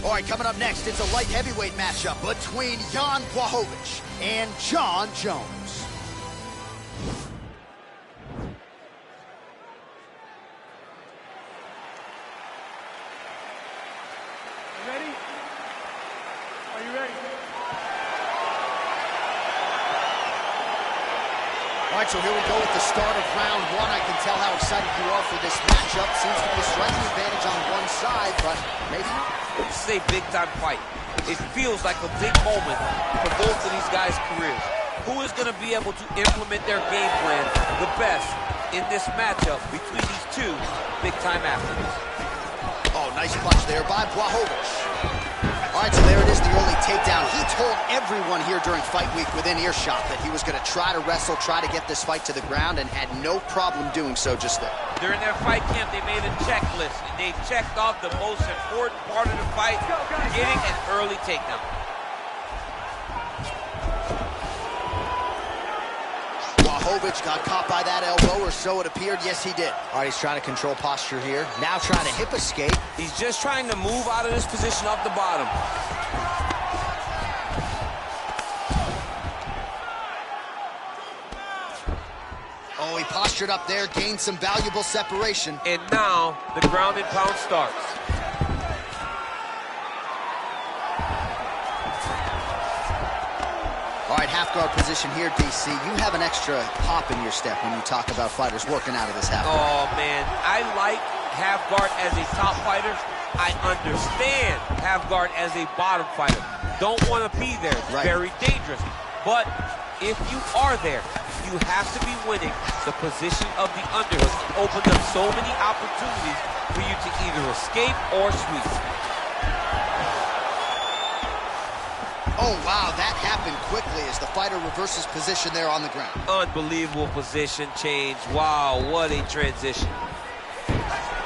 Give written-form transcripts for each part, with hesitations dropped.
All right, coming up next, it's a light heavyweight matchup between Jan Blachowicz and Jon Jones. Ready? Are you ready? All right, so here we go with the start of round one. I can tell how excited you are for this matchup. Seems to be a striking advantage on one side, but maybe not. This is a big-time fight. It feels like a big moment for both of these guys' careers. Who is going to be able to implement their game plan the best in this matchup between these two big-time athletes? Oh, nice punch there by Blachowicz. All right, so there it is, the early takedown. He told everyone here during fight week within earshot that he was going to try to wrestle, try to get this fight to the ground, and had no problem doing so just there. During their fight camp, they made a checklist, and they checked off the most important part of the fight, getting an early takedown. Blachowicz got caught by that elbow, or so it appeared. Yes, he did. All right, he's trying to control posture here. Now trying to hip escape. He's just trying to move out of this position off the bottom. Oh, he postured up there, gained some valuable separation. And now the ground and pound starts. All right, half guard position here, DC. You have an extra hop in your step when you talk about fighters working out of this half guard. Oh, man, I like half guard as a top fighter. I understand half guard as a bottom fighter. Don't want to be there. It's very dangerous. But if you are there, you have to be winning. The position of the underhook opens up so many opportunities for you to either escape or sweep. Oh, wow, that happened quickly as the fighter reverses position there on the ground. Unbelievable position change. Wow, what a transition.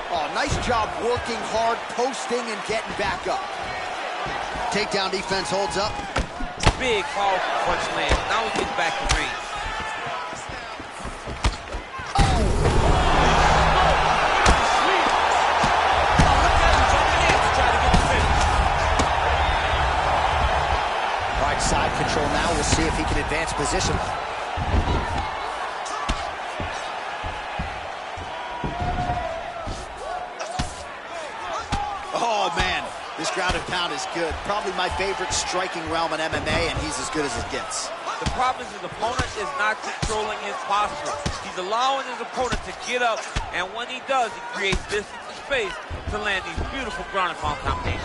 Oh, nice job working hard, posting, and getting back up. Takedown defense holds up. Big, powerful punch land. Now we get back to range. Side control now. We'll see if he can advance position. Oh, man. This ground and pound is good. Probably my favorite striking realm in MMA, and he's as good as it gets. The problem is his opponent is not controlling his posture. He's allowing his opponent to get up, and when he does, he creates distance and space to land these beautiful ground and pound combinations.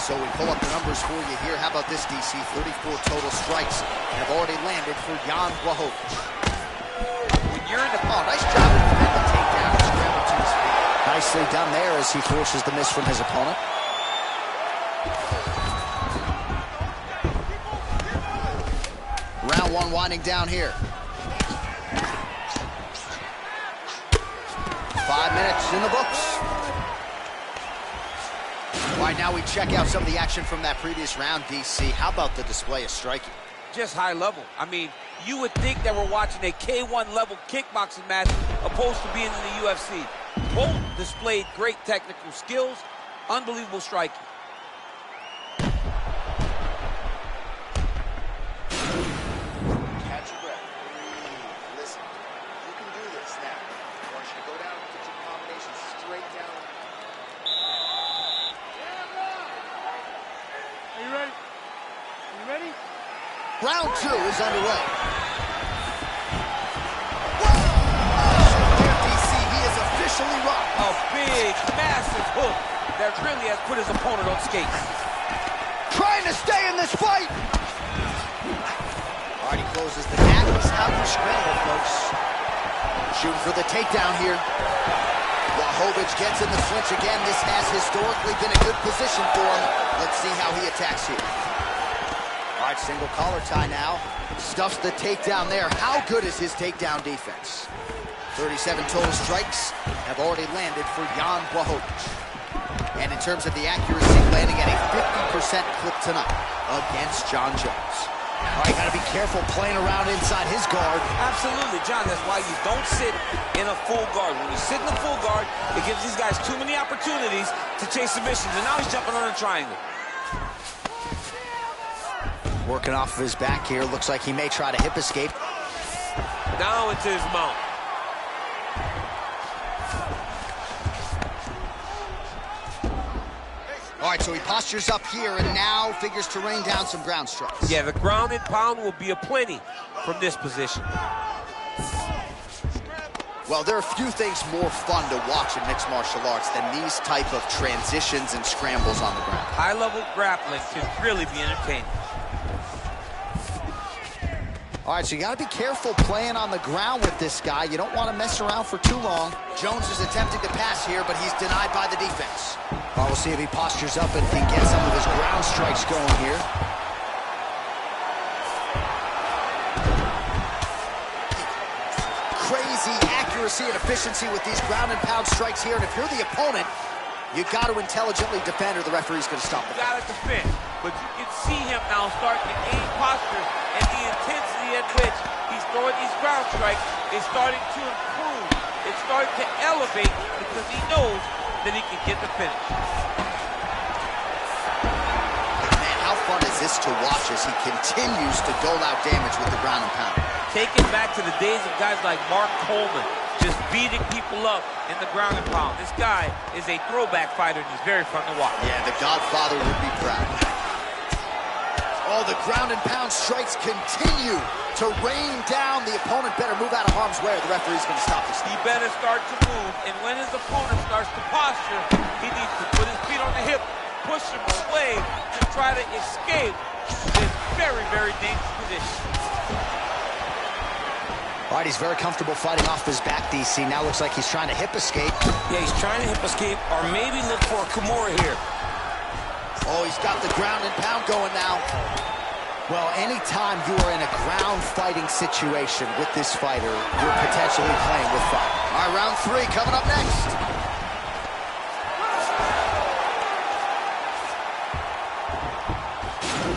So we pull up the numbers for you here. How about this, DC? 34 total strikes have already landed for Jan Blachowicz. When you're in the... Oh, nice job to prevent the takedown. Scramble to his feet. Nicely done there as he forces the miss from his opponent. Round one winding down here. 5 minutes in the books. All right, now we check out some of the action from that previous round, DC. How about the display of striking? Just high level. I mean, you would think that we're watching a K1 level kickboxing match opposed to being in the UFC. Both displayed great technical skills, unbelievable striking. Catch your breath. Listen, you can do this now. I want you to go down and get your combination straight down. Are you ready? Are you ready? Round two is underway. DC, he is officially rocked. A big, massive hook that really has put his opponent on skates. Trying to stay in this fight. All right, he closes the gap. He's out for scramble, folks. Shooting for the takedown here. Blachowicz gets in the clinch again. This has historically been a good position for him. Let's see how he attacks here. All right, single collar tie now. Stuffs the takedown there. How good is his takedown defense? 37 total strikes have already landed for Jan Blachowicz. And in terms of the accuracy, landing at a 50% clip tonight against Jon Jones. All right, gotta be careful playing around inside his guard. Absolutely, John. That's why you don't sit in a full guard. When you sit in a full guard, it gives these guys too many opportunities to chase submissions. And now he's jumping on a triangle. Working off of his back here. Looks like he may try to hip escape. Now into his mount. All right, so he postures up here and now figures to rain down some ground strikes. Yeah, the ground and pound will be aplenty from this position. Well, there are few things more fun to watch in mixed martial arts than these type of transitions and scrambles on the ground. High-level grappling can really be entertaining. All right, so you got to be careful playing on the ground with this guy. You don't want to mess around for too long. Jones is attempting to pass here, but he's denied by the defense. We'll see if he postures up and can get some of his ground strikes going here. Crazy accuracy and efficiency with these ground and pound strikes here, and if you're the opponent, you got to intelligently defend or the referee's going to stop it. You got to defend, but you can see him now starting to gain posture, and the intensity at which he's throwing these ground strikes is starting to improve. It's starting to elevate because he knows that he can get the finish. Man, how fun is this to watch as he continues to dole out damage with the ground and pound? Taking back to the days of guys like Mark Coleman, just beating people up in the ground and pound. This guy is a throwback fighter, and he's very fun to watch. Yeah, the Godfather would be proud. Oh, the ground and pound strikes continue to rain down. The opponent better move out of harm's way or the referee's going to stop this. He better start to move, and when his opponent starts to posture, he needs to put his feet on the hip, push him away to try to escape this very, very dangerous position. All right, he's very comfortable fighting off his back, DC. Now looks like he's trying to hip escape. Yeah, he's trying to hip escape or maybe look for a Kimura here. Oh, he's got the ground and pound going now. Well, anytime you are in a ground fighting situation with this fighter, you're potentially playing with fire. All right, round 3 coming up next.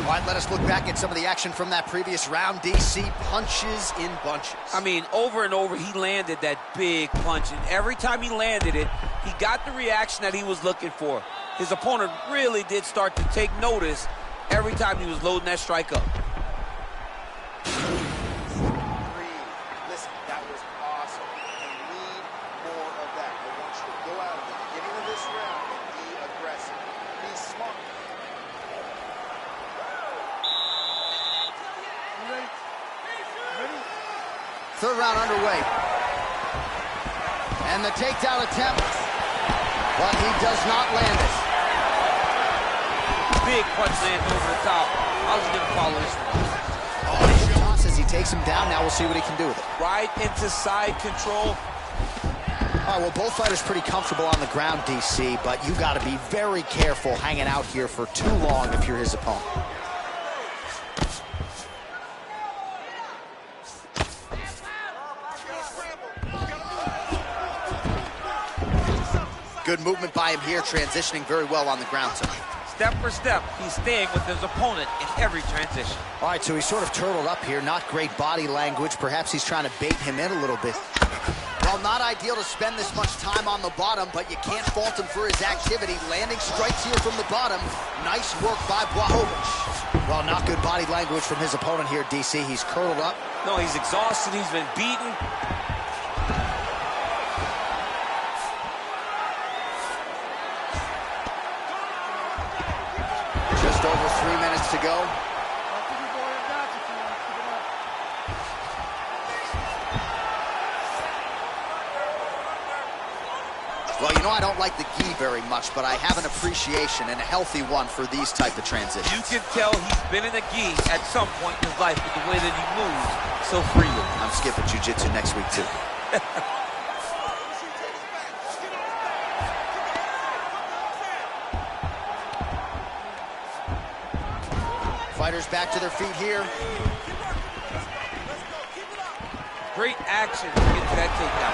All right, let us look back at some of the action from that previous round. DC punches in bunches. I mean, over and over, he landed that big punch, and every time he landed it, he got the reaction that he was looking for. His opponent really did start to take notice every time he was loading that strike up. Listen, that was awesome. You need more of that. I want you to go out at the beginning of this round and be aggressive. Be smart. You ready? Ready? Third round underway. And the takedown attempt, but he does not land it. Big punch lands over the top. How's he going to follow this one? Oh, tosses, he takes him down. Now we'll see what he can do with it. Right into side control. All right, well, both fighters pretty comfortable on the ground, DC, but you got to be very careful hanging out here for too long if you're his opponent. Good movement by him here, transitioning very well on the ground tonight. Step for step, he's staying with his opponent in every transition. All right, so he's sort of turtled up here. Not great body language. Perhaps he's trying to bait him in a little bit. Well, not ideal to spend this much time on the bottom, but you can't fault him for his activity. Landing strikes here from the bottom. Nice work by Blachowicz. Well, not good body language from his opponent here, DC. He's curled up. No, he's exhausted. He's been beaten. Just over 3 minutes to go. Well, you know, I don't like the gi very much, but I have an appreciation and a healthy one for these type of transitions. You can tell he's been in a gi at some point in his life with the way that he moves so freely. I'm skipping jiu-jitsu next week, too. Fighters back to their feet here. Great action to get to that takedown.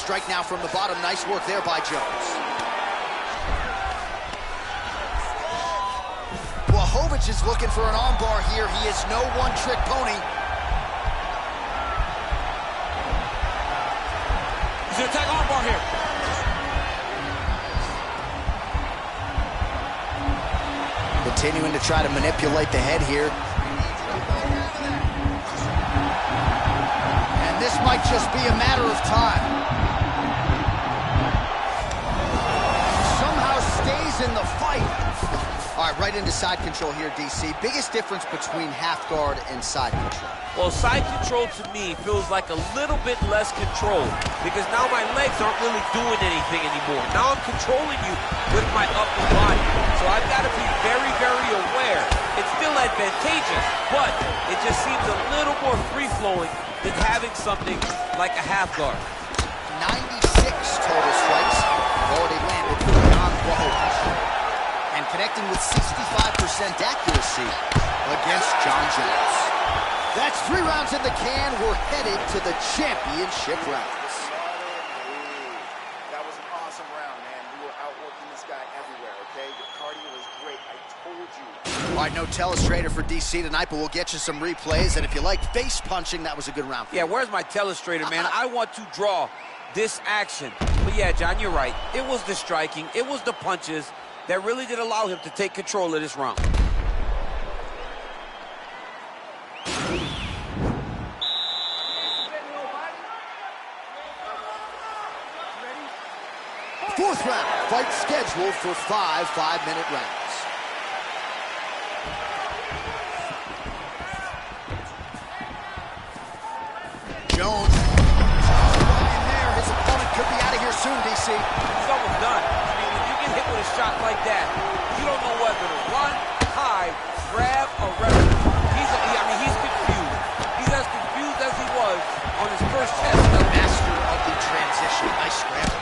Strike now from the bottom. Nice work there by Jones. Blachowicz is looking for an armbar here. He is no one-trick pony. He's gonna attack armbar here. Continuing to try to manipulate the head here. And this might just be a matter of time. Somehow stays in the fight. All right, right into side control here, DC. Biggest difference between half guard and side control? Well, side control to me feels like a little bit less control because now my legs aren't really doing anything anymore. Now I'm controlling you with my upper body. So I've got to be very, very aware. It's still advantageous, but it just seems a little more free-flowing than having something like a half guard. 96 total strikes already landed for Jan Blachowicz. And connecting with 65% accuracy against John Jones. That's 3 rounds in the can. We're headed to the championship rounds. That was an awesome round, man. You were outworking this guy everywhere, okay? Your cardio was great. I told you. All right, no telestrator for DC tonight, but we'll get you some replays. And if you like face punching, that was a good round. Yeah, where's my telestrator, man? I want to draw this action. But yeah, John, you're right. It was the striking. It was the punches that really did allow him to take control of this round. Fourth round, fight scheduled for 5 5-minute rounds. Jones, in there, his opponent could be out of here soon, DC. It's almost done. I mean, when you get hit with a shot like that, you don't know whether to run, hide, grab, or wrestle. He's confused. He's as confused as he was on his first test. The master of the transition. Nice scramble.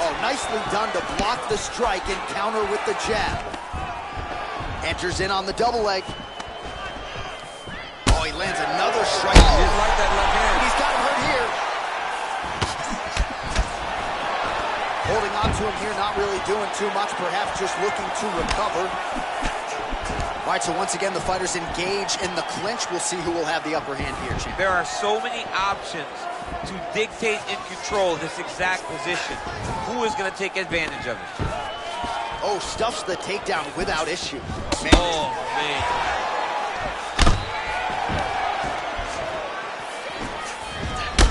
Oh, nicely done to block the strike and counter with the jab. Enters in on the double leg. Oh, he lands another strike. He didn't like that left hand. He's got him hurt here. Holding on to him here, not really doing too much, perhaps just looking to recover. All right, so once again, the fighters engage in the clinch. We'll see who will have the upper hand here, champ. There are so many options to dictate and control this exact position. Who is going to take advantage of it? Oh, stuffs the takedown without issue. Man. Oh, man.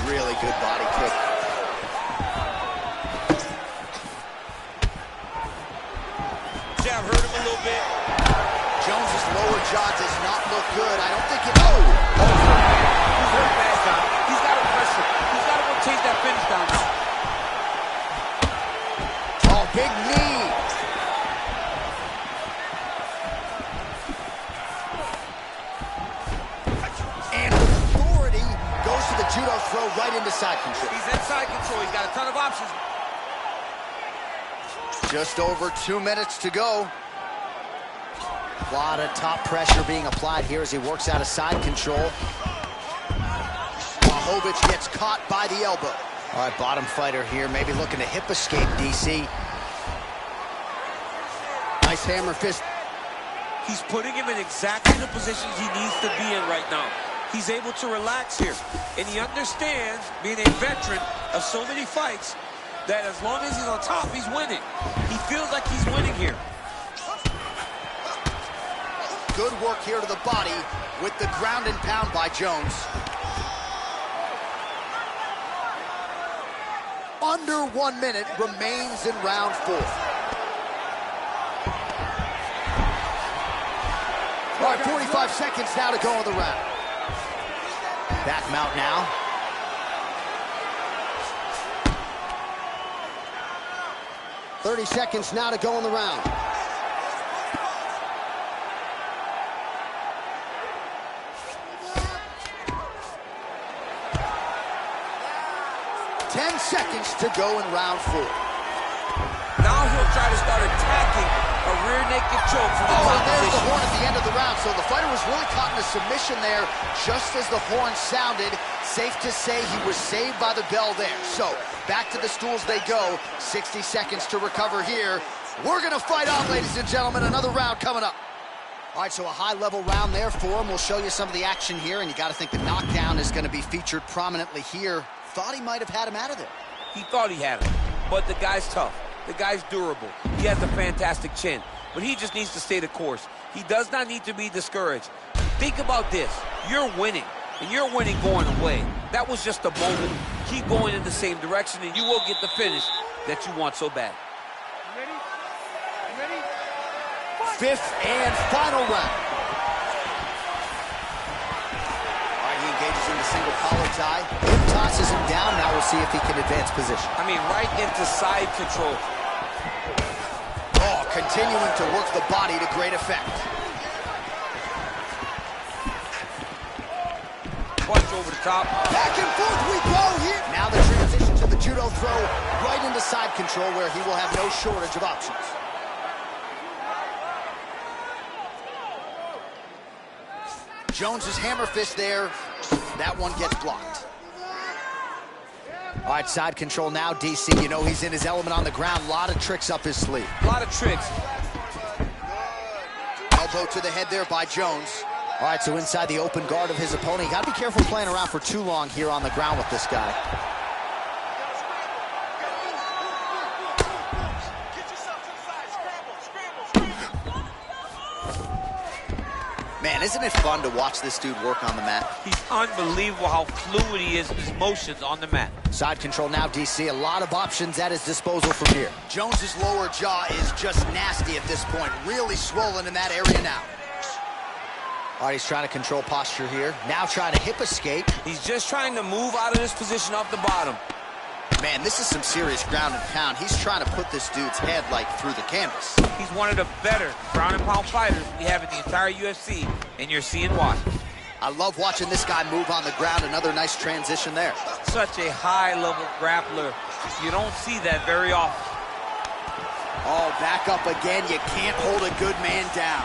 Really good body kick. Jab hurt him a little bit. Jones's lower jaw does not look good. I don't think it... Oh! He's hurt bad, John. He's got to press him. He's got to go chase that finish down now. Oh, big knee. And authority goes to the judo throw right into side control. He's inside control. He's got a ton of options. Just over 2 minutes to go. A lot of top pressure being applied here as he works out of side control. Blachowicz gets caught by the elbow. All right, bottom fighter here, maybe looking to hip escape, DC. Nice hammer fist. He's putting him in exactly the positions he needs to be in right now. He's able to relax here. And he understands, being a veteran of so many fights, that as long as he's on top, he's winning. He feels like he's winning here. Good work here to the body with the ground and pound by Jones. Under 1 minute remains in round 4. All right, 45 seconds now to go in the round. Back mount now. .30 seconds now to go in the round. Seconds to go in round 4. Now he'll try to start attacking a rear naked choke from the top and there's position. the horn at the end of the round. So the fighter was really caught in a submission there just as the horn sounded. Safe to say he was saved by the bell there. So back to the stools they go. 60 seconds to recover here. We're going to fight on, ladies and gentlemen. Another round coming up. All right, so a high-level round there for him. We'll show you some of the action here, and you got to think the knockdown is going to be featured prominently here. Thought he might have had him out of there. He thought he had him, but the guy's tough. The guy's durable. He has a fantastic chin, but he just needs to stay the course. He does not need to be discouraged. Think about this. You're winning, and you're winning going away. That was just a moment. Keep going in the same direction, and you will get the finish that you want so bad. Ready? Ready? Fifth and final round. All right, he engages in the single collar tie. Hip tosses him down. Now we'll see if he can advance position. I mean, right into side control. Oh, continuing to work the body to great effect. Punch over the top. Back and forth we go here. Now the transition to the judo throw right into side control where he will have no shortage of options. Jones's hammer fist there. That one gets blocked. All right, side control now, DC. You know he's in his element on the ground. A lot of tricks up his sleeve. A lot of tricks. Elbow to the head there by Jones. All right, so inside the open guard of his opponent. You got to be careful playing around for too long here on the ground with this guy. Man, isn't it fun to watch this dude work on the mat? He's unbelievable how fluid he is in his motions on the mat. Side control now, DC. A lot of options at his disposal from here. Jones's lower jaw is just nasty at this point. Really swollen in that area now. All right, he's trying to control posture here. Now trying to hip escape. He's just trying to move out of this position off the bottom. Man, this is some serious ground and pound. He's trying to put this dude's head, like, through the canvas. He's one of the better ground and pound fighters we have in the entire UFC, and you're seeing why. I love watching this guy move on the ground. Another nice transition there. Such a high-level grappler. You don't see that very often. Oh, back up again. You can't hold a good man down.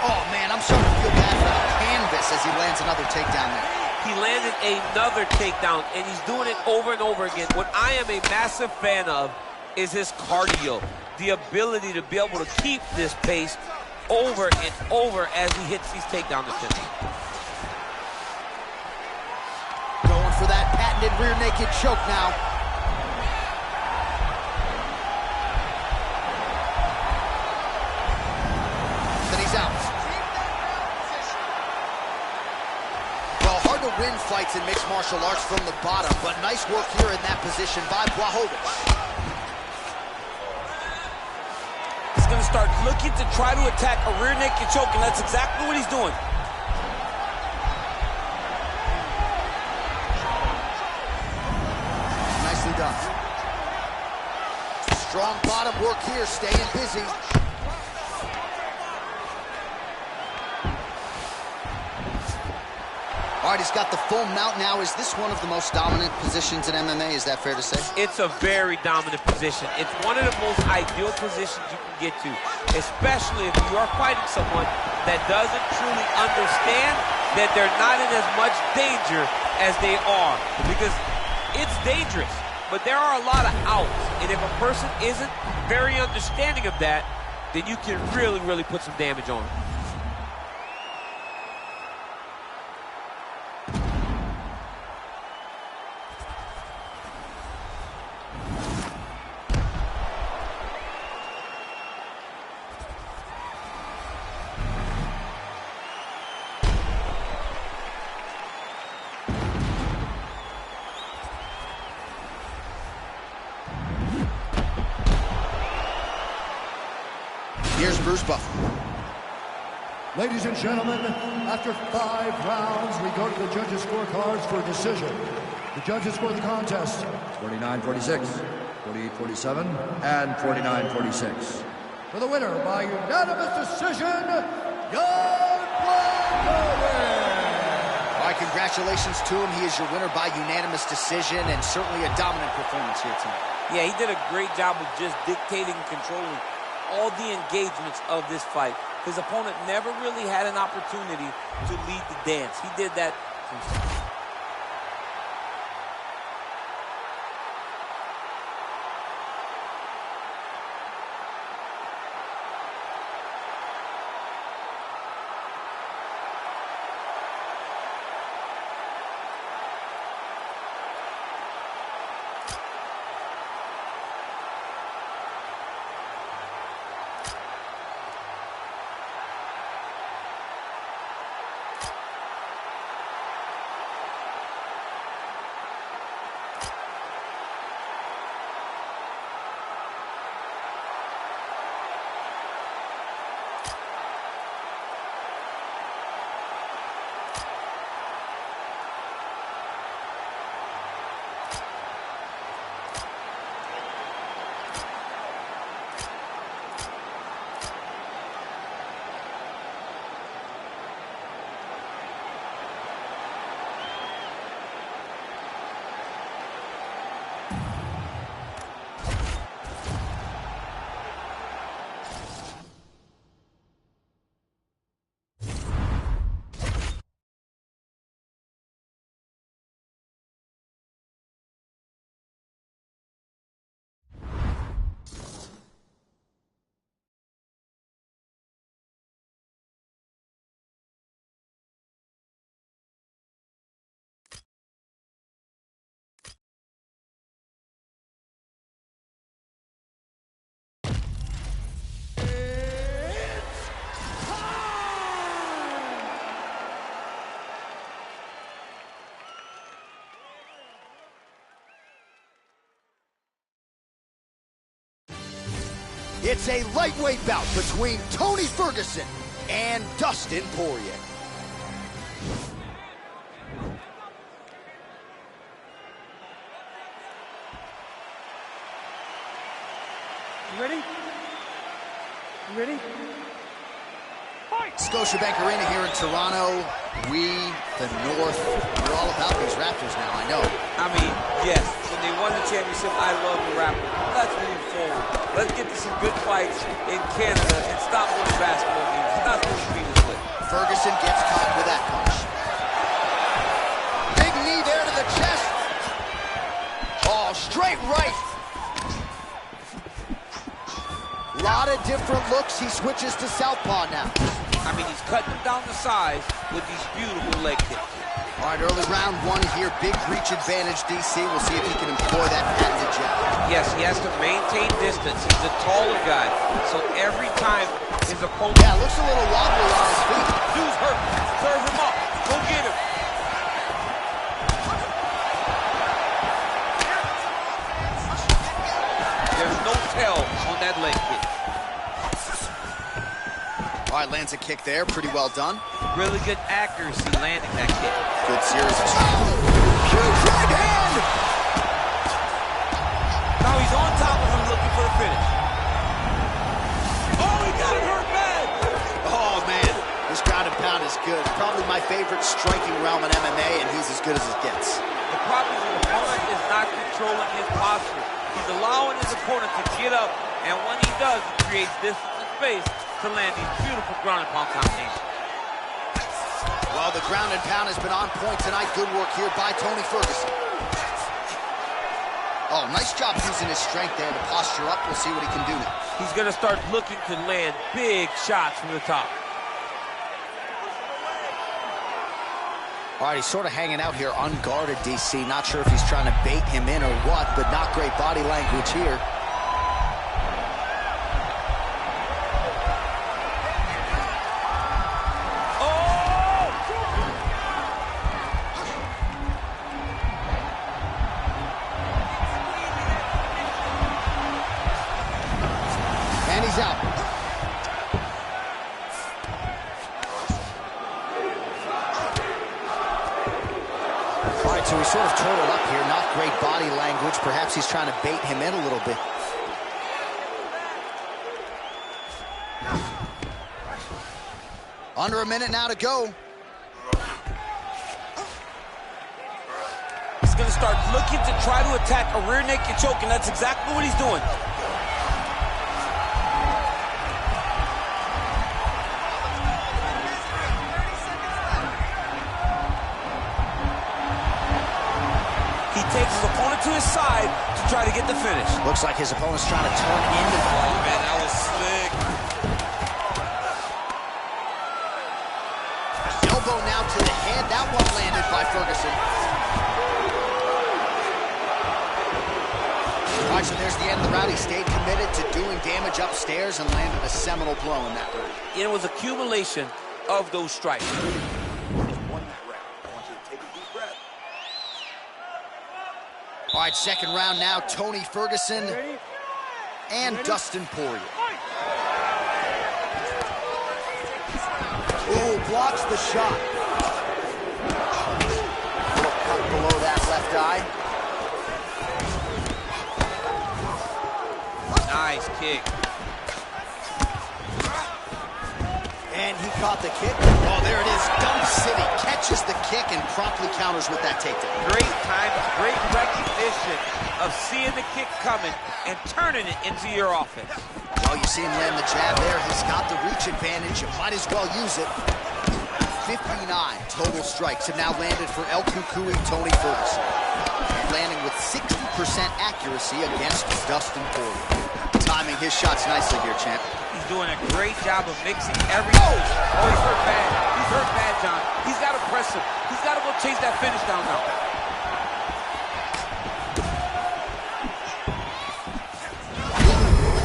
Oh, man, I'm starting to feel bad for the canvas as he lands another takedown there. He landed another takedown, and he's doing it over and over again. What I am a massive fan of is his cardio, the ability to be able to keep this pace over and over as he hits these takedown attempts. Going for that patented rear naked choke now. Then he's out. Well, hard to win fights in mixed martial arts from the bottom, but nice work here in that position by Blachowicz. He's going to start looking to try to attack a rear naked choke, and that's exactly what he's doing. Nicely done. Strong bottom work here, staying busy. All right, he's got the full mount now. Is this one of the most dominant positions in MMA? Is that fair to say? It's a very dominant position. It's one of the most ideal positions you can get to, especially if you are fighting someone that doesn't truly understand that they're not in as much danger as they are. Because it's dangerous, but there are a lot of outs. And if a person isn't very understanding of that, then you can really, really put some damage on them. Here's Bruce Buffer. Ladies and gentlemen, after 5 rounds, we go to the judges' scorecards for decision. The judges score the contest 49-46, 48-47, and 49-46. For the winner by unanimous decision, Jan Blachowicz. All right, congratulations to him. He is your winner by unanimous decision, and certainly a dominant performance here tonight. Yeah, he did a great job of just dictating and controlling all the engagements of this fight. His opponent never really had an opportunity to lead the dance. He did that himself. It's a lightweight bout between Tony Ferguson and Dustin Poirier. You ready? You ready? Fight! Scotiabank Arena here in Toronto. We, the North, we're all about these Raptors now, I know. I mean, yes, when they won the championship, I love the Raptors. Let's move forward. Let's get to some good fights in Canada and stop winning basketball games. It's not supposed to be this way. Ferguson gets caught with that punch. Big knee there to the chest. Oh, straight right. Lot of different looks. He switches to southpaw now. I mean, he's cutting them down the sides with these beautiful leg kicks. All right, early round one here. Big reach advantage, DC. We'll see if he can employ that patented jab. Yes, he has to maintain distance. He's a taller guy. So every time his opponent... Yeah, looks a little wobbly on his feet. Dude's hurt. Serve him up. Go get him. There's no tell on that leg kick. All right, lands a kick there. Pretty well done. Really good accuracy landing that kick. Good series of strikes. Huge right hand! Now he's on top of him looking for the finish. Oh, he got him hurt bad! Oh, man. This ground and pound is good. Probably my favorite striking realm in MMA, and he's as good as it gets. The problem is the opponent is not controlling his posture. He's allowing his opponent to get up, and when he does, he creates distance and space to land these beautiful ground and pound combinations. Well, the ground and pound has been on point tonight. Good work here by Tony Ferguson. Oh, nice job using his strength there to posture up. We'll see what he can do now. He's going to start looking to land big shots from the top. All right, he's sort of hanging out here unguarded, DC. Not sure if he's trying to bait him in or what, but not great body language here. And he's out. All right, so he's sort of totaled up here. Not great body language. Perhaps he's trying to bait him in a little bit. Under a minute now to go. He's going to start looking to try to attack a rear naked choke, and that's exactly what he's doing. to his side to try to get the finish. Looks like his opponent's trying to turn into... Oh, man, that was slick. Elbow now to the head. That one landed by Ferguson. All right, so there's the end of the round. He stayed committed to doing damage upstairs and landed a seminal blow in that round. It was accumulation of those strikes. Won that round. I want you to take a deep breath. All right, second round now. Tony Ferguson and Dustin Poirier. Ooh, blocks the shot. Little cut below that left eye. Nice kick. And he caught the kick. Oh, there it is. Dump City catches the kick and promptly counters with that takedown. Great time, great recognition of seeing the kick coming and turning it into your offense. Well, you see him land the jab there. He's got the reach advantage. You might as well use it. 59 total strikes have now landed for El Cucuy Tony Ferguson. Landing with 60% accuracy against Dustin Poirier. Timing his shots nicely here, champ. He's doing a great job of mixing everything. Oh, he's hurt bad. He's hurt bad, John. He's got to press him. He's got to go chase that finish down now.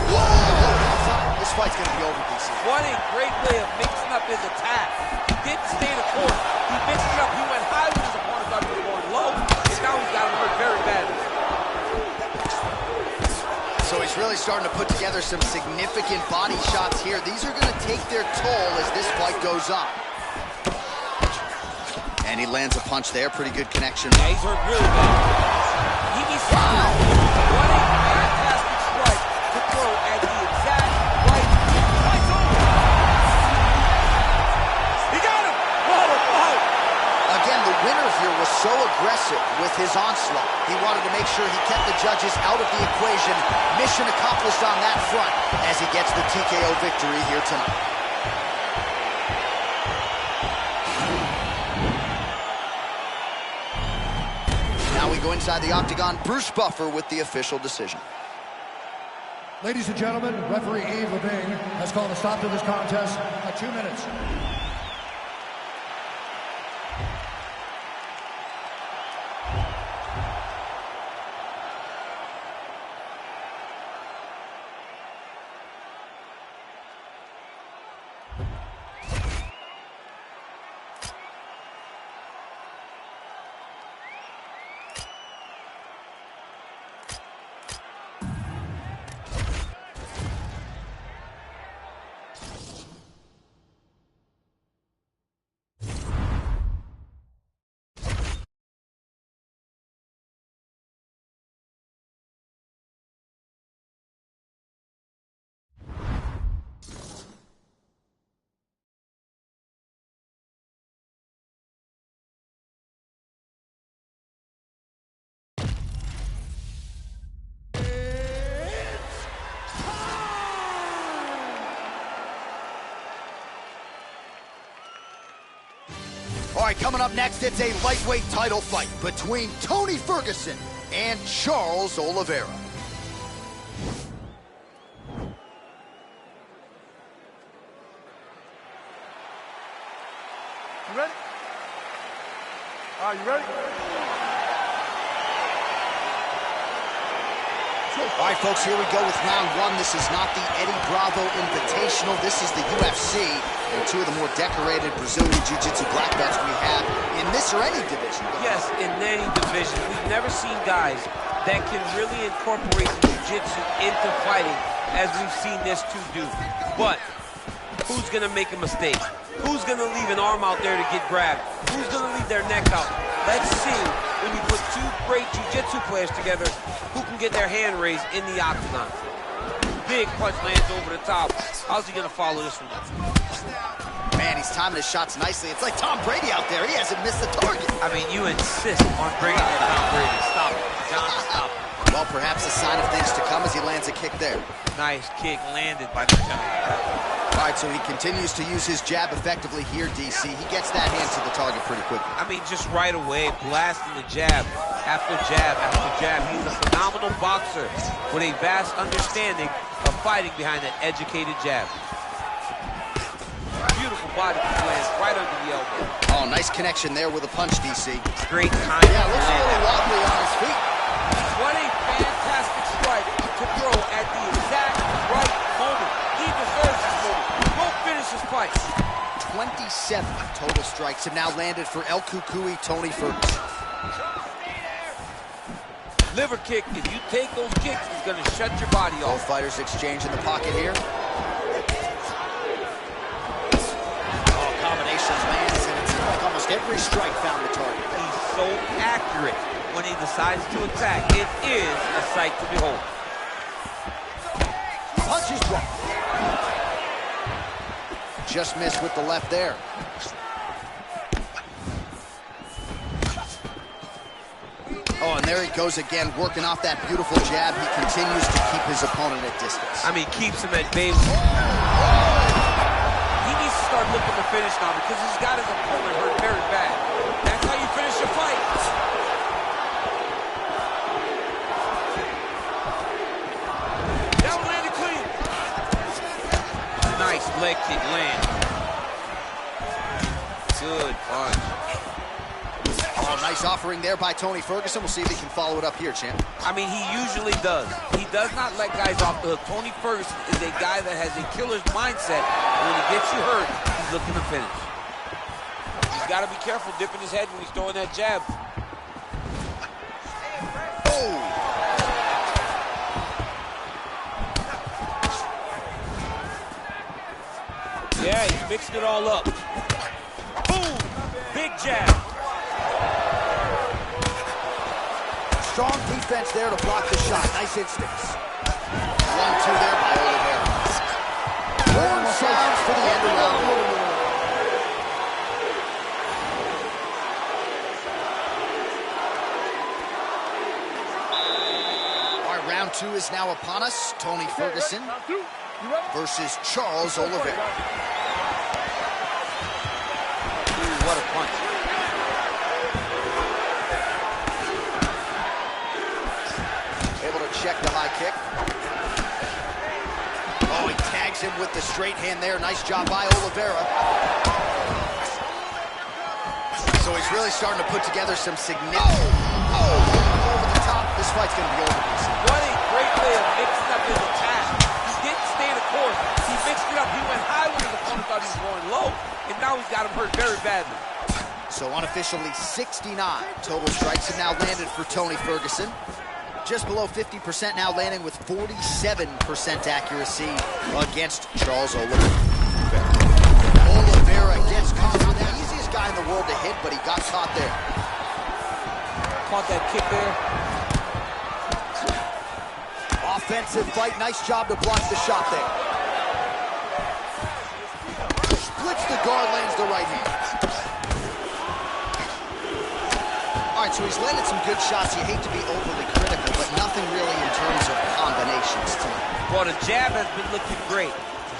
Whoa! This fight's going to be over, DC. What a great way of mixing up his attack. He didn't stay the course. He mixed it up. He went high with his opponent, thought he was going low. And now he's got him hurt very badly. So he's really starting to put together some significant body shots here. These are going to take their toll as this fight goes on. And he lands a punch there. Pretty good connection. Yeah, he's hurt really bad. He needs to what a fantastic strike to throw at the exact right. Fight's over. He got him. What a fight. Again, the winner here was so aggressive with his onslaught. He wanted to make sure he kept the judges out of the equation. Mission accomplished on that front as he gets the TKO victory here tonight. Now we go inside the octagon. Bruce Buffer with the official decision. Ladies and gentlemen, referee Yves Lavigne has called a stop to this contest at 2 minutes. All right, coming up next, it's a lightweight title fight between Tony Ferguson and Charles Oliveira. You ready? Are you ready? All right, folks, here we go with round one. This is not the Eddie Bravo Invitational. This is the UFC, and two of the more decorated Brazilian Jiu-Jitsu black belts we have in this or any division. Yes, in any division. We've never seen guys that can really incorporate Jiu-Jitsu into fighting as we've seen this two do. But who's going to make a mistake? Who's going to leave an arm out there to get grabbed? Who's going to leave their neck out? Let's see, when you put two great Jiu-Jitsu players together, who can get their hand raised in the octagon. Big punch lands over the top. How's he going to follow this one up? Man, he's timing his shots nicely. It's like Tom Brady out there. He hasn't missed the target. I mean, you insist on bringing in Tom Brady. Stop it, John, stop it. Well, perhaps a sign of things to come as he lands a kick there. Nice kick landed by the gentleman. All right, so he continues to use his jab effectively here, DC. He gets that hand to the target pretty quickly. I mean, just right away, blasting the jab after jab after jab. He's a phenomenal boxer with a vast understanding of fighting behind an educated jab. Beautiful body lands right under the elbow. Oh, nice connection there with a punch, DC. Great timing. Yeah, looks a little wobbly on his feet. What a fantastic strike to throw at the exact right moment. He deserves this moment. Go finish his fight. 27 total strikes have now landed for El Cucuy, Tony Ferguson. Liver kick, if you take those kicks, it's going to shut your body off. Both fighters exchange in the pocket here. Oh, combinations lands, and it seems like almost every strike found the target. He's so accurate when he decides to attack. It is a sight to behold. Punches blocked. Just missed with the left there. Oh, and there he goes again, working off that beautiful jab. He continues to keep his opponent at distance. I mean, keeps him at bay. He needs to start looking to finish now because he's got his opponent hurt very bad. That's how you finish your fight. That one landed clean. Nice leg kick land. Good punch. Oh, nice offering there by Tony Ferguson. We'll see if he can follow it up here, champ. I mean, he usually does. He does not let guys off the hook. Tony Ferguson is a guy that has a killer's mindset. When he gets you hurt, he's looking to finish. He's got to be careful dipping his head when he's throwing that jab. Oh! Yeah, he's mixing it all up. Boom! Big jab. Strong defense there to block the shot. Nice instincts. 1-2 there by Oliveira. Horn sounds for the end of round one. All right, round two is now upon us. Tony Ferguson versus Charles Oliveira. Ooh, what a punch. Check the high kick. Oh, he tags him with the straight hand there. Nice job by Oliveira. So he's really starting to put together some significant... Oh, over the top. This fight's going to be over. What a great way of mixing up his attack. He didn't stay the course. He mixed it up. He went high when his opponent thought he was going low. And now he's got him hurt very badly. So unofficially, 69 total strikes have now landed for Tony Ferguson. Just below 50% now, landing with 47% accuracy against Charles Oliveira. Oliveira gets caught on that. Easiest guy in the world to hit, but he got caught there. Caught that kick there. Offensive fight. Nice job to block the shot there. Splits the guard, lands the right hand. All right, so he's landed some good shots. You hate to be overly critical, but nothing really in terms of combinations tonight. Well, the jab has been looking great.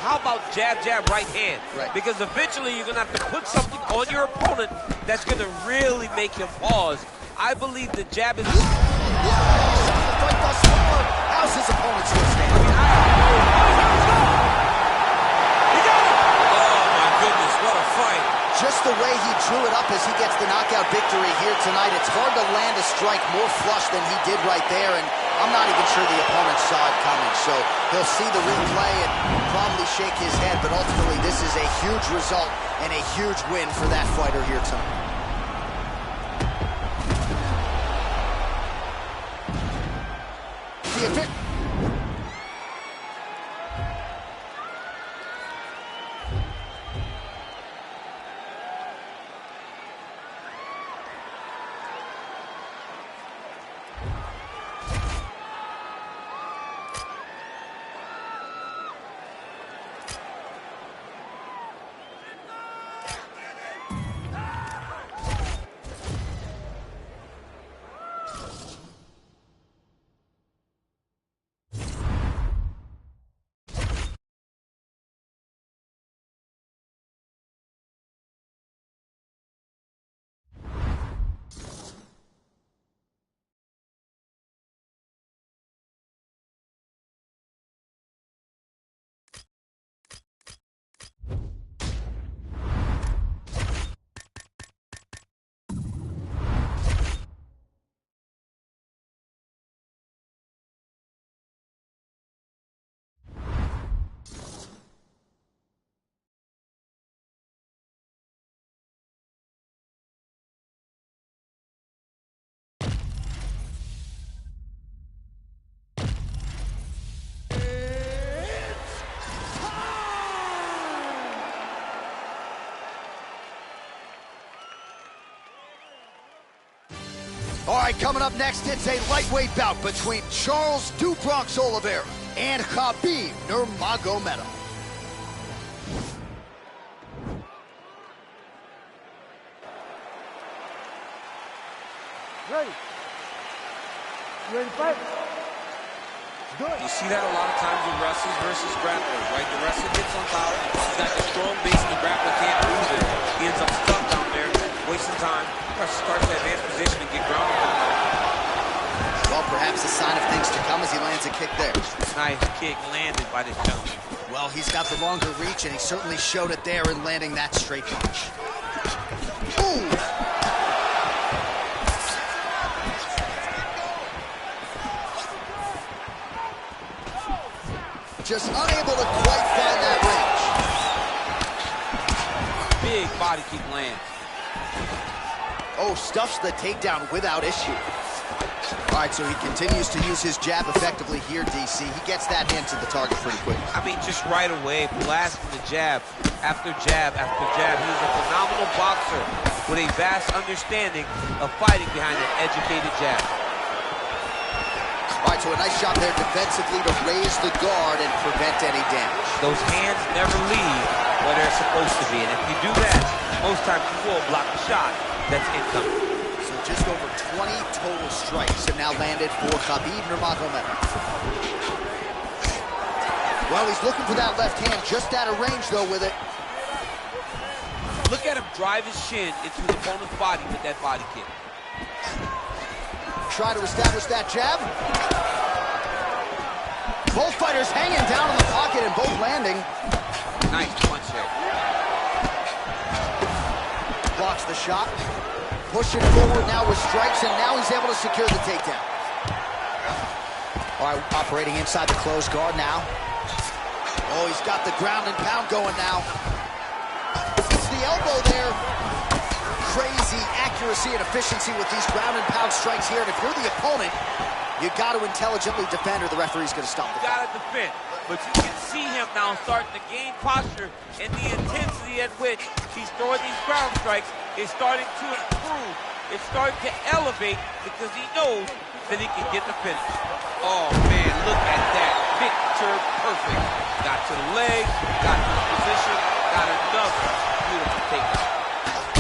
How about jab, jab, right hand? Right. Because eventually you're going to have to put something on your opponent that's going to really make him pause. I believe the jab is... How's his opponent still standing? Oh, my goodness, what a fight. Just the way he drew it up as he gets the knockout victory here tonight, it's hard to land a strike more flush than he did right there, and I'm not even sure the opponent saw it coming. So he'll see the replay and probably shake his head, but ultimately this is a huge result and a huge win for that fighter here tonight. right, coming up next, it's a lightweight bout between Charles "Du Bronx" Oliveira and Khabib Nurmagomedov. Ready? You ready to fight? Let's do it. You see that a lot of times with wrestlers versus grapplers, right? The wrestler gets on top, he's got the strong base, and the grappler can't move it. He ends up stuck down there, wasting time. Starts to advance position and get grounded. Well, perhaps a sign of things to come as he lands a kick there. Nice kick landed by this gentleman. Well, he's got the longer reach, and he certainly showed it there in landing that straight punch. Ooh! Just unable to quite find that range. Big body kick lands. Oh, stuffs the takedown without issue. All right, so he continues to use his jab effectively here, DC. He gets that hand to the target pretty quick. I mean, just right away, blasting the jab after jab after jab. He's a phenomenal boxer with a vast understanding of fighting behind an educated jab. All right, so a nice shot there defensively to raise the guard and prevent any damage. Those hands never leave where they're supposed to be, and if you do that, most times you will block the shot that's incoming. So just over 20 total strikes have now landed for Khabib Nurmagomedov. Well, he's looking for that left hand, just out of range, though, with it. Look at him drive his shin into his opponent's body with that body kick. Try to establish that jab. Both fighters hanging down in the pocket and both landing. Nice punch there. Blocks the shot. Pushing forward now with strikes, and now he's able to secure the takedown. All right, operating inside the closed guard now. Oh, he's got the ground and pound going now. It's the elbow there. Crazy accuracy and efficiency with these ground and pound strikes here. And if you're the opponent, you got to intelligently defend, or the referee's going to stop the fight. Got to defend, but you can see him now starting to gain posture, and the intensity at which he's throwing these ground strikes is starting to improve. It's starting to elevate because he knows that he can get the finish. Oh man, look at that, picture perfect. Got to the leg, got to the position, got another beautiful takedown.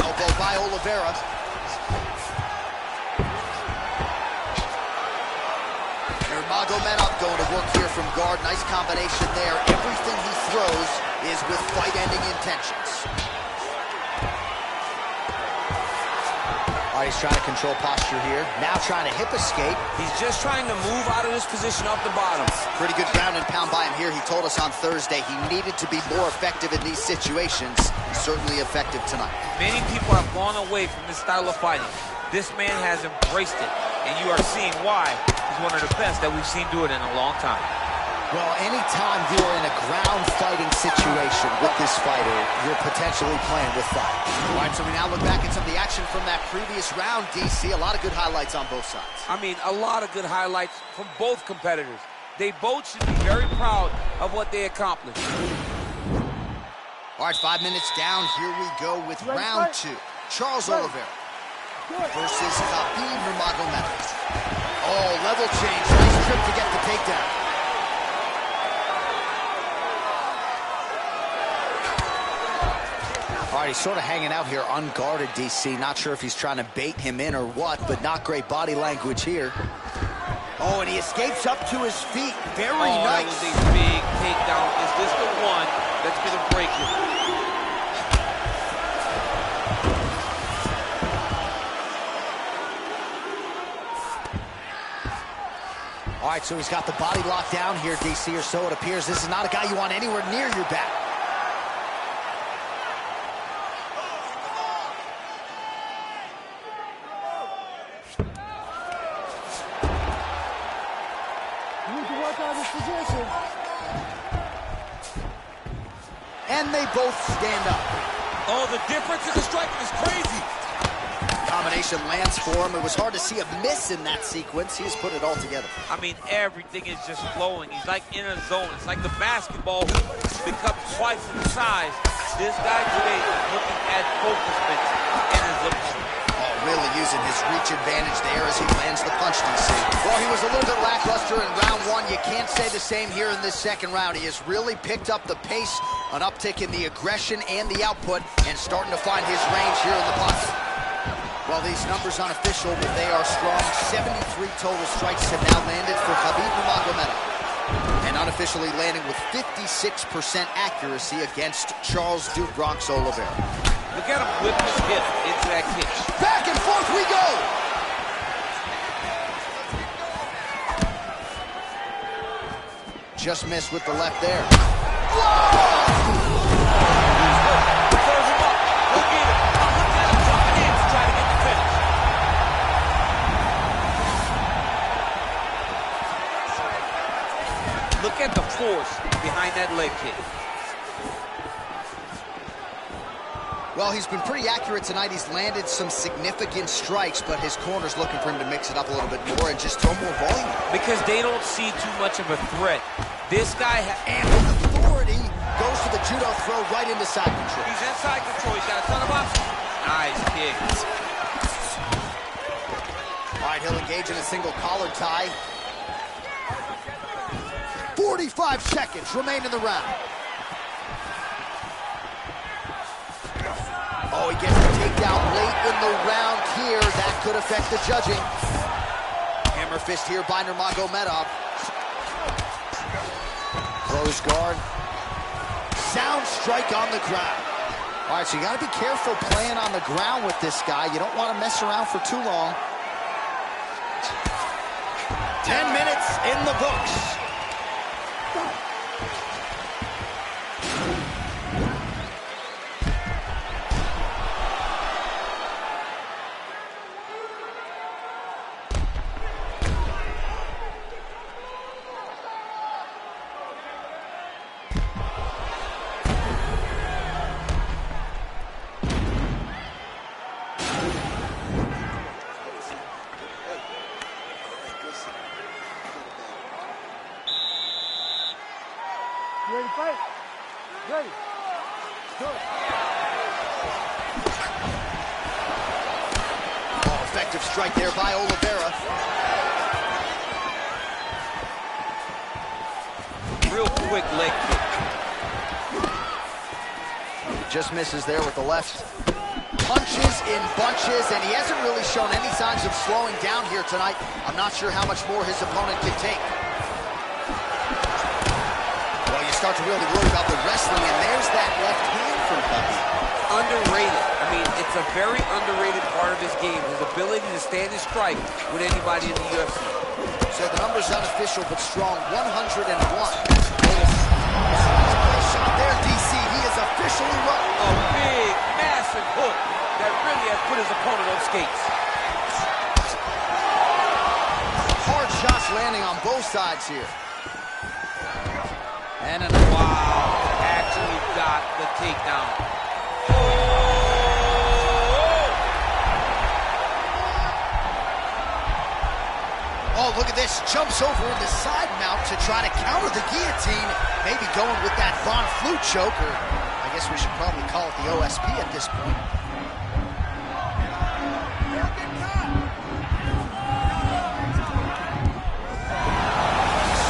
Elbow by Oliveira. Nurmagomedov going to work here from guard. Nice combination there. Everything he throws is with fight-ending intentions. All right, he's trying to control posture here. Now trying to hip escape. He's just trying to move out of this position off the bottom. Pretty good ground and pound by him here. He told us on Thursday he needed to be more effective in these situations. Certainly effective tonight. Many people have gone away from this style of fighting. This man has embraced it, and you are seeing why he's one of the best that we've seen do it in a long time. Well, anytime you're in a ground fighting situation with this fighter, you're potentially playing with fire. All right, so we now look back at some of the action from that previous round, DC. A lot of good highlights on both sides. I mean, a lot of good highlights from both competitors. They both should be very proud of what they accomplished. All right, 5 minutes down. Here we go with round two. Charles Oliveira versus Khabib Nurmagomedov. Oh, level change. Nice trip to get the takedown. All right, he's sort of hanging out here unguarded, DC. Not sure if he's trying to bait him in or what, but not great body language here. Oh, and he escapes up to his feet. Very nice. That was a big takedown. Is this the one that's going to break him? All right, so he's got the body locked down here, DC, or so it appears. This is not a guy you want anywhere near your back. Position. And they both stand up. Oh, the difference in the striking is crazy. Combination lands for him. It was hard to see a miss in that sequence. He's put it all together. I mean, everything is just flowing. He's like in a zone. It's like the basketball hoop becomes twice the size. This guy today is looking at focusment in his opponent. Oh, Really using his reach advantage there as he lands the punch, DC. Well, he was a little bit lackluster in round one. You can't say the same here in this second round. He has really picked up the pace, an uptick in the aggression and the output, and starting to find his range here in the punch. Well, these numbers unofficial, but they are strong. 73 total strikes have now landed for Khabib Nurmagomedov, and unofficially landing with 56% accuracy against Charles "Dude" Bronx Oliveira. Look at him whip his hip into that kick. Back and forth we go! Just missed with the left there. Whoa! Serve him up. Look at him. Look at him jumping in to try to get the finish. Look at the force behind that leg kick. Well, he's been pretty accurate tonight. He's landed some significant strikes, but his corner's looking for him to mix it up a little bit more and just throw more volume. Because they don't see too much of a threat. This guy and with authority, goes for the judo throw right into side control. He's in side control. He's got a ton of options. Nice kick. All right, he'll engage in a single collar tie. 45 seconds remain in the round. Oh, he gets the takedown late in the round here. That could affect the judging. Hammer fist here by Nurmagomedov. Close guard. Sound strike on the ground. All right, so you got to be careful playing on the ground with this guy. You don't want to mess around for too long. 10 minutes in the books. You ready to fight? Ready. Go. Oh, effective strike there by Oliveira. Real quick leg kick. Just misses there with the left. Punches in bunches, and he hasn't really shown any signs of slowing down here tonight. I'm not sure how much more his opponent can take. Well, you start to really worry about the wrestling, and there's that left hand from Khabib. Underrated. I mean, it's a very underrated part of his game, his ability to stand and strike with anybody in the UFC. So the number's unofficial but strong, 101. Shot there, DC. He is officially run. A big, massive hook that really has put his opponent on skates. Hard shots landing on both sides here. And wow, actually got the takedown. Oh, look at this. Jumps over into side mount to try to counter the guillotine. Maybe going with that Von Flue choker. I guess we should probably call it the OSP at this point.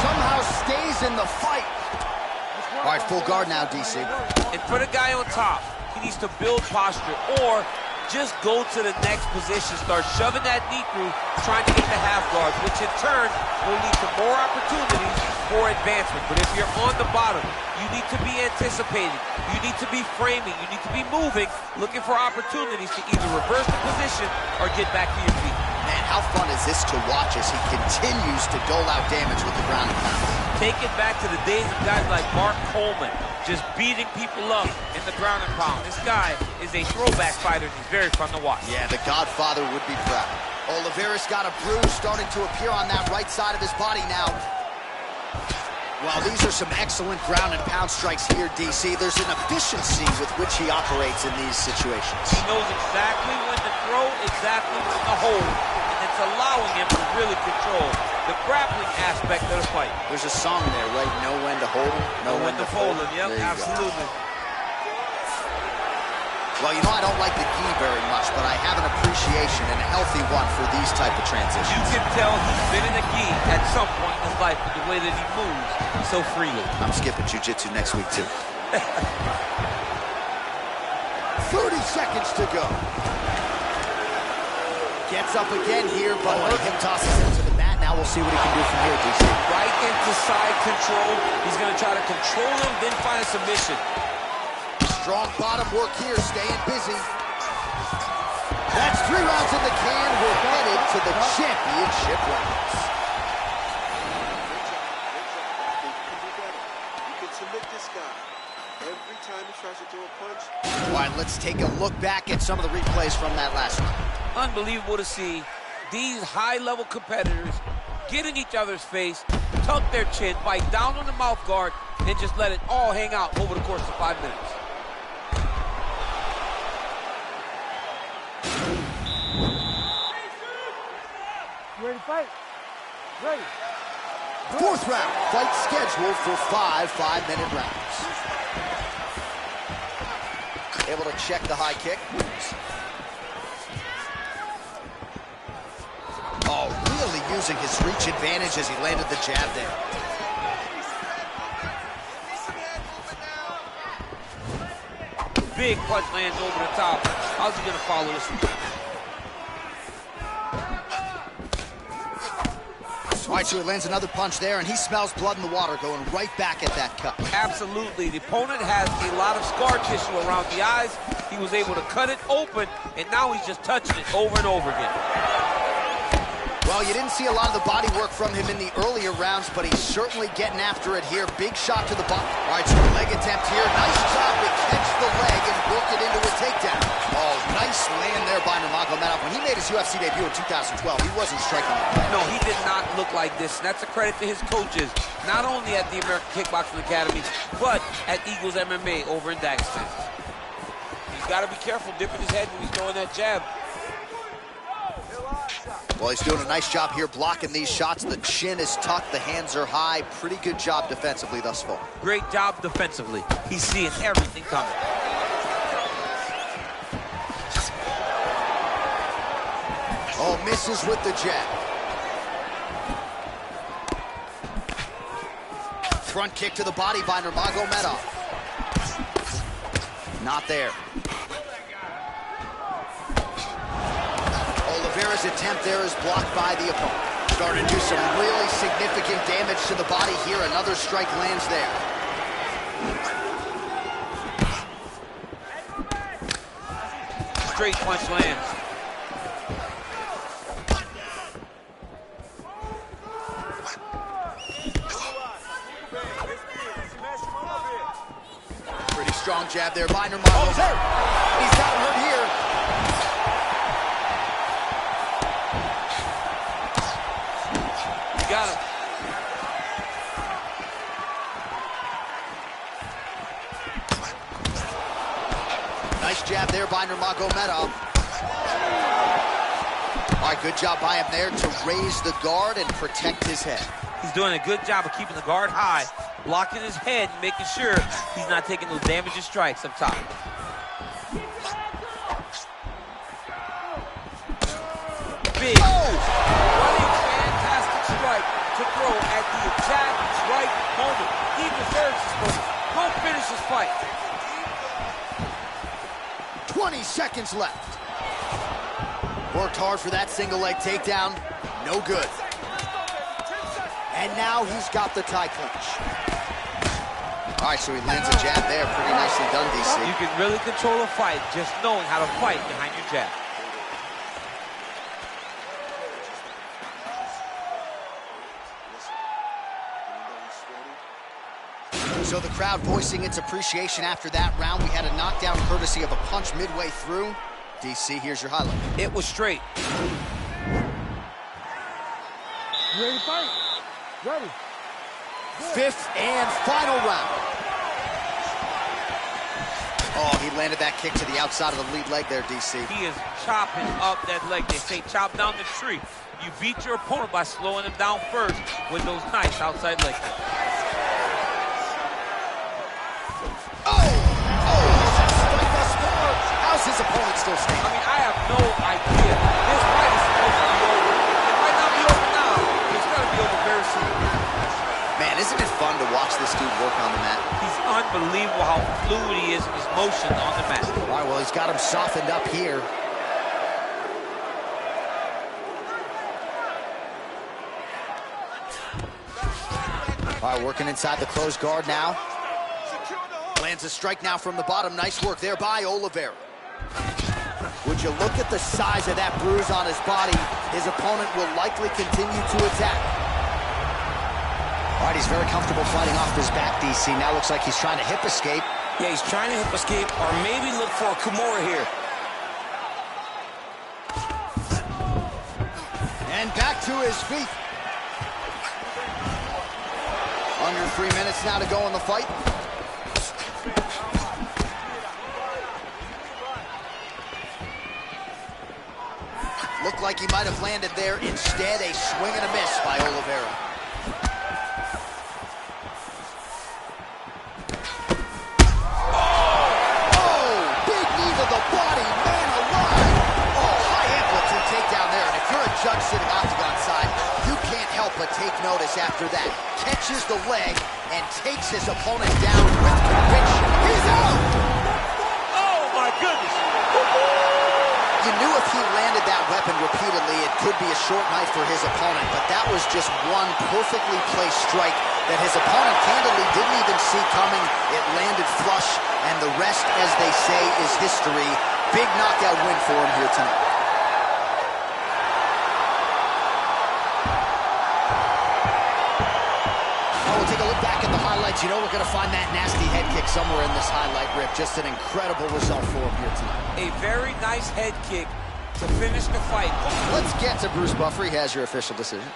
Somehow stays in the fight. All right, full guard now, DC. And for the guy on top, he needs to build posture or just go to the next position, start shoving that knee through, trying to get the half guard, which in turn will lead to more opportunities for advancement. But if you're on the bottom, you need to be anticipating, you need to be framing, you need to be moving, looking for opportunities to either reverse the position or get back to your feet. Man, how fun is this to watch as he continues to dole out damage with the ground and pound? Take it back to the days of guys like Mark Coleman, just beating people up in the ground and pound. This guy is a throwback fighter, and he's very fun to watch. Yeah, the Godfather would be proud. Oliveira's got a bruise starting to appear on that right side of his body now. Well, these are some excellent ground and pound strikes here, DC. There's an efficiency with which he operates in these situations. He knows exactly when to throw, exactly when to hold, and it's allowing him to really control the grappling aspect of the fight. There's a song there, right? Know when to hold him, know when to fold him. Yep, absolutely. Well, you know, I don't like the gi very much, but I have an appreciation and a healthy one for these type of transitions. You can tell he's been in a gi at some point in his life with the way that he moves so freely. I'm skipping jiu-jitsu next week, too. 30 seconds to go. Gets up again here, but hip tosses him to the mat. Now we'll see what he can do from here, DC. Right into side control. He's going to try to control him, then find a submission. Strong bottom work here, staying busy. That's 3 rounds in the can. We're headed to the championship rounds. You can submit this guy. Every time he tries to throw a punch. All right, let's take a look back at some of the replays from that last round. Unbelievable to see these high-level competitors get in each other's face, tuck their chin, bite down on the mouth guard, and just let it all hang out over the course of 5 minutes. You ready to fight? Ready. 4th round, fight scheduled for 5 5-minute rounds. Able to check the high kick. Oh, really using his reach advantage as he landed the jab there. Big punch lands over the top. How's he going to follow this one? All right, so he lands another punch there, and he smells blood in the water, going right back at that cut. Absolutely. The opponent has a lot of scar tissue around the eyes. He was able to cut it open, and now he's just touching it over and over again. Well, you didn't see a lot of the body work from him in the earlier rounds, but he's certainly getting after it here. Big shot to the bottom. All right, so leg attempt here. Nice job to catch the leg and work it into a takedown. Oh, nice land there by Nurmagomedov. When he made his UFC debut in 2012, he wasn't striking like that. No, he did not look like this, and that's a credit to his coaches, not only at the American Kickboxing Academy, but at Eagles MMA over in Dagestan. He's got to be careful dipping his head when he's throwing that jab. Well, he's doing a nice job here blocking these shots. The chin is tucked, the hands are high. Pretty good job defensively thus far. Great job defensively. He's seeing everything coming. Oh, misses with the jab. Front kick to the body by Nurmagomedov. Not there. Oliveira's attempt there is blocked by the opponent. Starting to do some really significant damage to the body here. Another strike lands there. Straight punch lands. Pretty strong jab there by Nurmagomedov. Oh, he's got hurt here. Got him. Nice jab there by Nurmagomedov. All right, good job by him there to raise the guard and protect his head. He's doing a good job of keeping the guard high, blocking his head, making sure he's not taking those damaging strikes up top. Big. What a fantastic strike to throw at the exact right moment. He deserves this moment. Go finish this fight. 20 seconds left. Worked hard for that single leg takedown. No good. And now he's got the tie clinch. All right, so he lands a jab there. Pretty nicely done, DC. You can really control a fight just knowing how to fight behind your jab. So the crowd voicing its appreciation after that round. We had a knockdown courtesy of a punch midway through. DC, here's your highlight. It was straight. You ready to fight? Ready. 5th and final round. Oh, he landed that kick to the outside of the lead leg there, DC. He is chopping up that leg. They say chop down the tree. You beat your opponent by slowing him down first with those nice outside leg kicks. How's still standing. I mean, I have no idea. This fight is supposed to be over. It might not be over now, but it's going to be over very soon. Man, isn't it fun to watch this dude work on the mat? He's unbelievable how fluid he is in his motion on the mat. All right, well, he's got him softened up here. All right, working inside the closed guard now. Lands a strike now from the bottom. Nice work there by Oliveira. Would you look at the size of that bruise on his body? His opponent will likely continue to attack. All right, he's very comfortable fighting off his back, DC. Now looks like he's trying to hip escape. Yeah, he's trying to hip escape or maybe look for a Kimura here. And back to his feet. Under 3 minutes now to go in the fight. Looked like he might have landed there. Instead, a swing and a miss by Oliveira. Oh, big knee to the body, man alive. Oh, high amplitude takedown there. And if you're a judge sitting octagon side, you can't help but take notice after that. Catches the leg and takes his opponent down with conviction. He's out! Oh, my goodness. You knew if he landed that weapon repeatedly, it could be a short knife for his opponent, but that was just one perfectly placed strike that his opponent candidly didn't even see coming. It landed flush, and the rest, as they say, is history. Big knockout win for him here tonight. We'll take a look back at the highlights. You know we're going to find that nasty head kick somewhere in this highlight rip. Just an incredible result for him here tonight. A very nice head kick to finish the fight. Let's get to Bruce Buffer. He has your official decision.